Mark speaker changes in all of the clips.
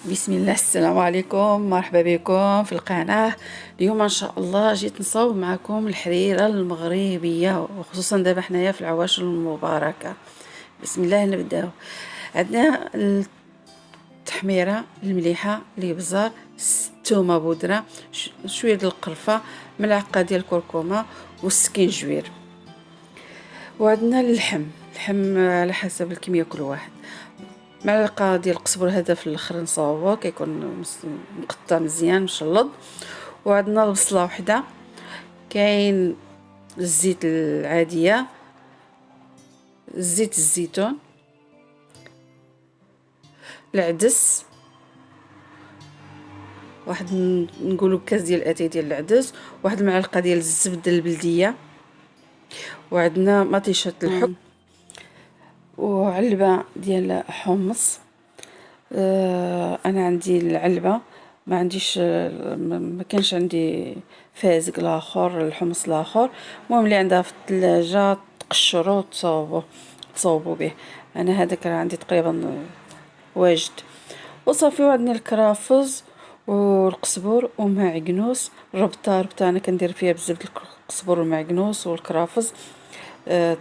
Speaker 1: بسم الله، السلام عليكم، مرحبا بكم في القناة. اليوم ان شاء الله جيت نصاوب معكم الحريرة المغربية، وخصوصا دابا حنايا في العواشر المباركة. بسم الله نبداو. عندنا التحميرة المليحة، الابزار، الثومة بودرة، شوية ديال القرفة، ملعقة ديال الكركمة والسكينجوير. وعندنا اللحم على حسب الكمية كل واحد. معلقه ديال القزبر هذا في الاخر نصاوبوه، كيكون مقطع مزيان مشلض. وعندنا البصله وحده، كاين الزيت العاديه، زيت الزيتون، العدس، واحد نقولوا كاس ديال اتاي ديال العدس، واحد المعلقه ديال الزبده البلديه، وعندنا مطيشه الحك، وعلبه ديال حمص. انا عندي العلبه، ما عنديش، ما كانش عندي فازق الاخر، الحمص الاخر. المهم اللي عندها في الثلاجه تقشروا تصاوبوا به. انا هذاك راه عندي تقريبا واجد. وصافي. وعندنا الكرافز والقزبر ومعجنوس، ربطه انا كندير فيها بزاف القزبر والمعجنوس والكرافز.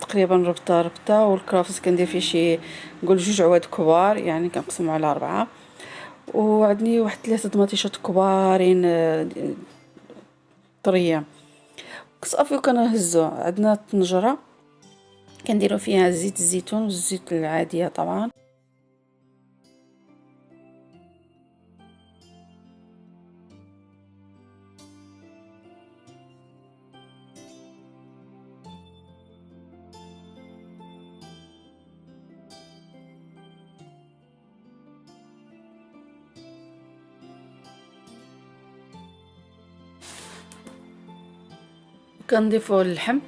Speaker 1: تقريبا ربطه، والكرافس كندير فيه شي نقول 2 عواد كبار، يعني كنقسمو على 4. وعندي واحد 3 طماطيشات كبارين، طريه. صافي وكنهزو. عندنا الطنجره كنديرو فيها زيت الزيتون والزيت العاديه طبعا. كنضيفو اللحم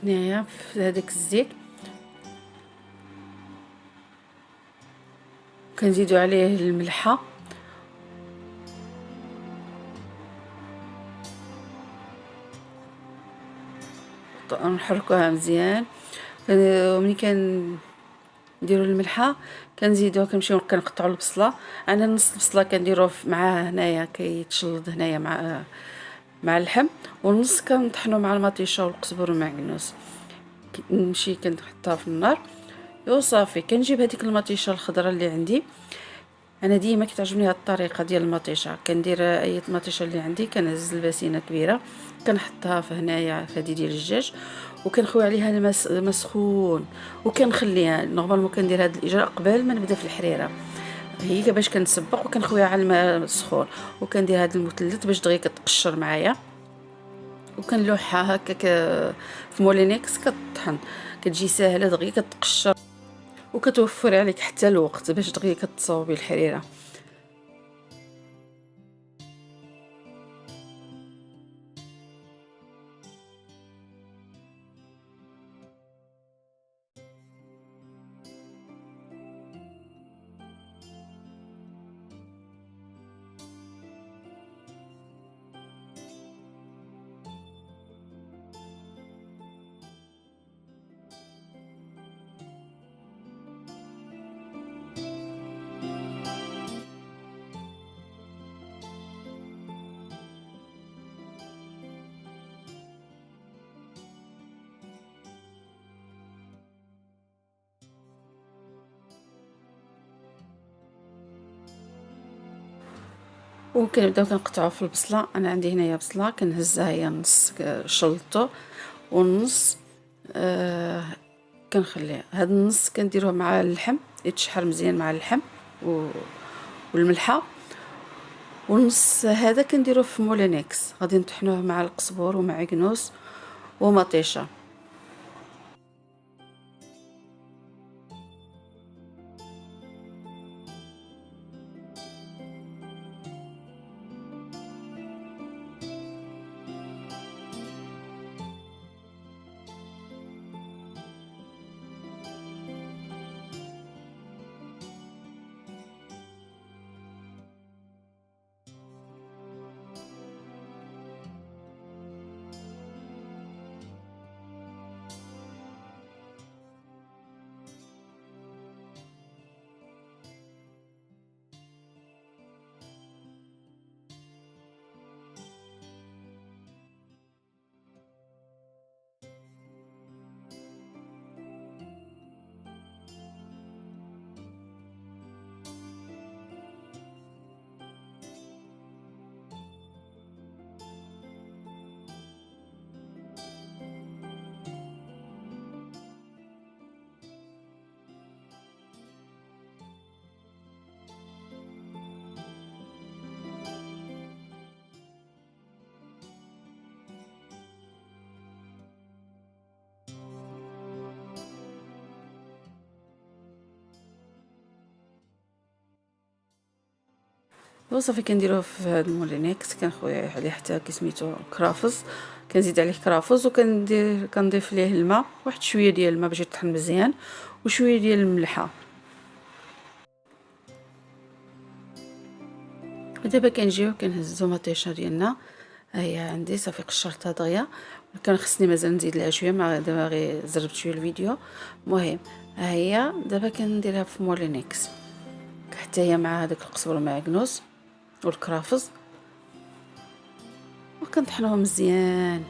Speaker 1: هنايا في هذاك الزيت، كنزيدو عليه الملحه، نحركوها مزيان. وملي نديرو الملحه كنزيدوها، كنمشيو كنقطعوا البصله. انا نص البصله كنديروه معاه هنايا، كيتشلض هنايا مع اللحم، والنص كنطحنو مع المطيشه والقزبر والمعجنوس. نمشي كنحطها في النار وصافي. كنجيب هذيك المطيشه الخضراء اللي عندي، انا ديما كتعجبني هاد الطريقه ديال المطيشه. كندير اي طماطيشه اللي عندي، كنهز الباسينه كبيره، كنحطها في هنايا في هذه ديال الدجاج، وكنخوي عليها الماء مسخون، وكنخليها نورمالمون. كندير هذا الاجراء قبل ما نبدا في الحريره، هي باش كنسبق وكنخويها على الماء مسخون، وكندير هذا المثلث باش دغيا كتقشر معايا، وكنلوحها هكاك في مولينيكس كطحن، كتجي ساهله دغيا كتقشر، وكتوفر عليك حتى الوقت باش دغيا كتصاوبي الحريره. وكنبداو كنقطعوا في البصله. انا عندي هنايا بصله كنهزها هي نص، شلطو، والنص كنخليه. هاد النص كنديروه مع اللحم يتشحر مزيان مع اللحم والملحه، والنص هذا كنديروه في مولينيكس، غادي نطحنوه مع القزبر ومعجنوس ومطيشه. وصافي كنديروه في هاد المولينيكس، كنخوي عليه حتى سميتو كرافز، كنزيد عليه كرافز كنضيف ليه الماء، واحد شويه ديال الماء باش يطحن مزيان، وشويه ديال الملحه. ودابا كنجيو كنهزو مطيشه ديالنا. ها هي عندي صافي قشرتها دغيا، كان خصني مازال نزيد لها شويه، ما دابا غير زربت شويه الفيديو. المهم ها هي دابا كنديرها في مولينيكس حتى هي مع هذاك القزبر والمعكنوس والكرافز، وكنطحنوهم مزيان.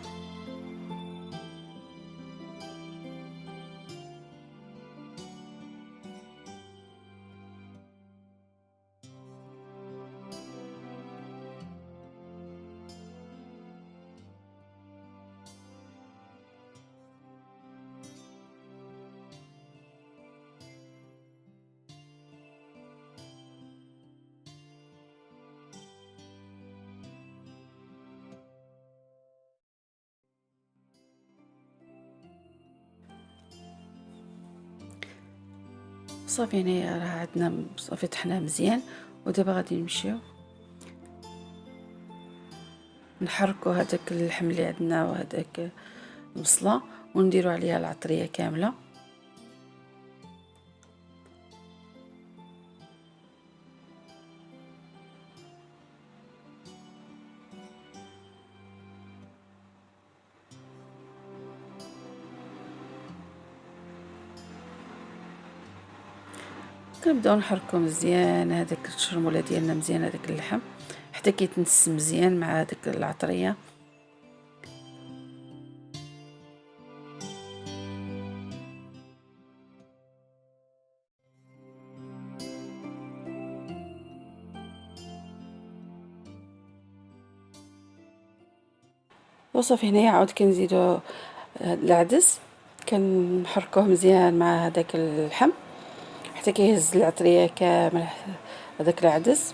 Speaker 1: صافي هنايا راه عندنا صافي طحناه مزيان، ودابا غادي نمشيو نحركو هذاك اللحم اللي عندنا وهذاك البصله، ونديرو عليها العطريه كامله. كنبداو نحركو مزيان هذاك الشرموله ديالنا، مزيان هذاك اللحم حتى كيتنس مزيان مع هذيك العطريه. وصافي هنايا عاود كنزيدو العدس، كنحركوه مزيان مع هذاك اللحم حتى كيهز العطريه كامل هذاك العدس.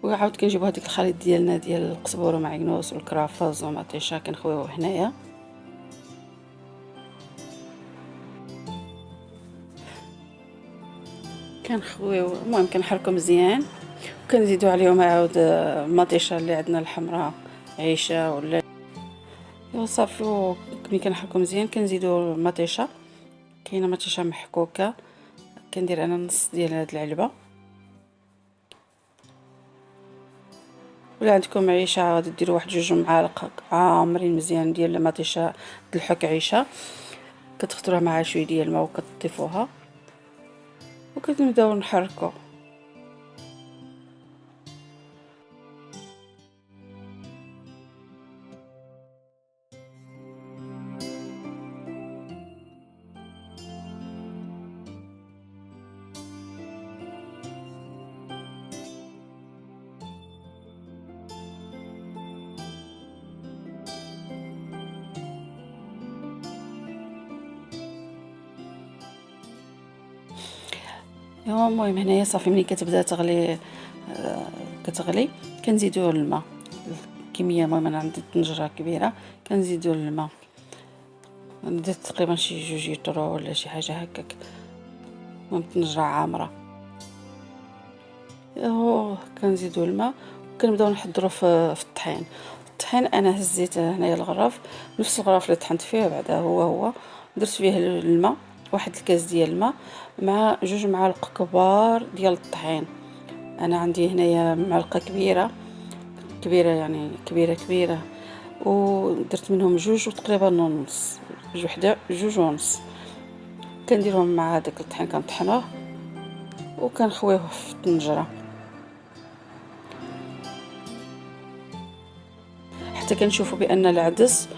Speaker 1: وعاود كنجيبو هذيك الخليط ديالنا ديال القزبور ومعكنوس والكرافز ومطيشه كنخويوه هنايا. كنخويو المهم كنحركو مزيان، وكنزيدو عليهم عاود المطيشه اللي عندنا الحمراء عيشه ولا. وصافي ملي كنحركو مزيان كنزيدو المطيشه، كاينه مطيشه محكوكه، كندير انا نص ديال هاد العلبه. ولا عندكم عيشه غادي ديروا واحد 2 معالق عامرين مزيان ديال المطيشه د الحك عيشه، كتخضروها مع شويه ديال الماء وكتضيفوها وكنبداو نحركو. ايوا المهم هنايا صافي ملي كتبدا تغلي كتغلي كنزيدو الماء الكميه. المهم انا عندي طنجره كبيره كنزيدو الماء، درت تقريبا شي 2 يطرو ولا شي حاجه هكاك، المهم طنجره عامره. اهو كنزيدو الماء وكنبداو نحضروا في الطحين. الطحين انا هزيت هنايا الغراف، نفس الغراف اللي طحنت فيه بعدا هو درت فيه الماء، واحد الكاس ديال الماء مع 2 معالق كبار ديال الطحين. انا عندي هنايا معلقه كبيره كبيره يعني كبيره ودرت منهم 2 وتقريبا نص، 2 ونص. كنديرهم مع هذاك الطحين كنطحنوه وكنخويوه في الطنجره حتى كنشوفوا بان العدس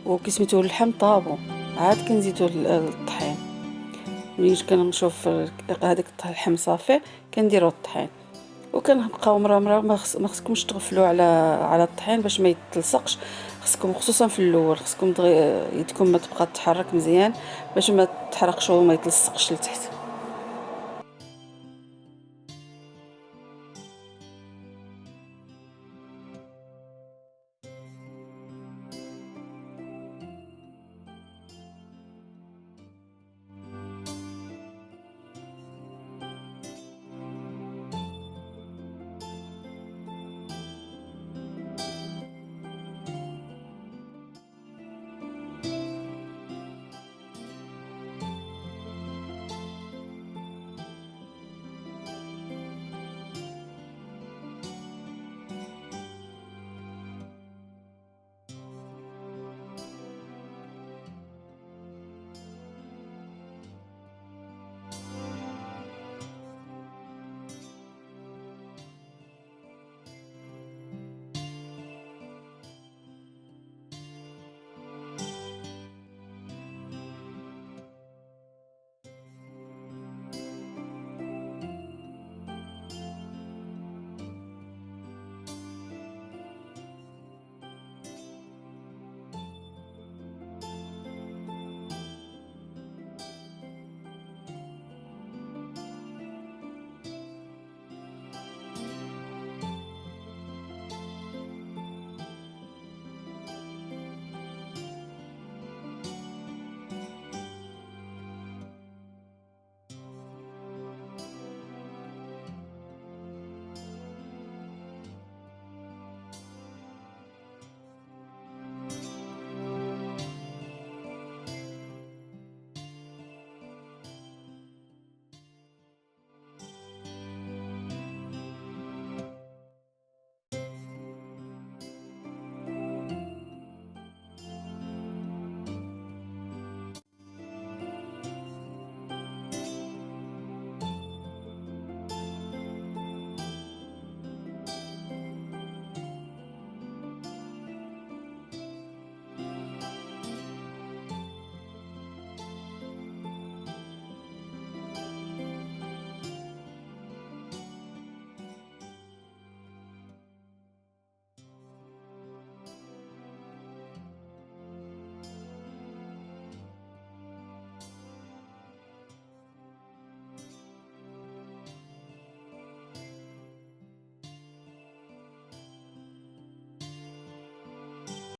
Speaker 1: وكسميتو اللحم طابو، عاد كنزيدو الطحين. ملي كنشوف هذاك اللحم صافي كنديرو الطحين، وكنبقاو مرة ما خصكمش تغفلوا على الطحين باش ما يتلصقش. خصكم خصوصا في الاول خصكم يدكم ما تبقى تحرك مزيان باش ما تحرقش وما يتلصقش لتحت.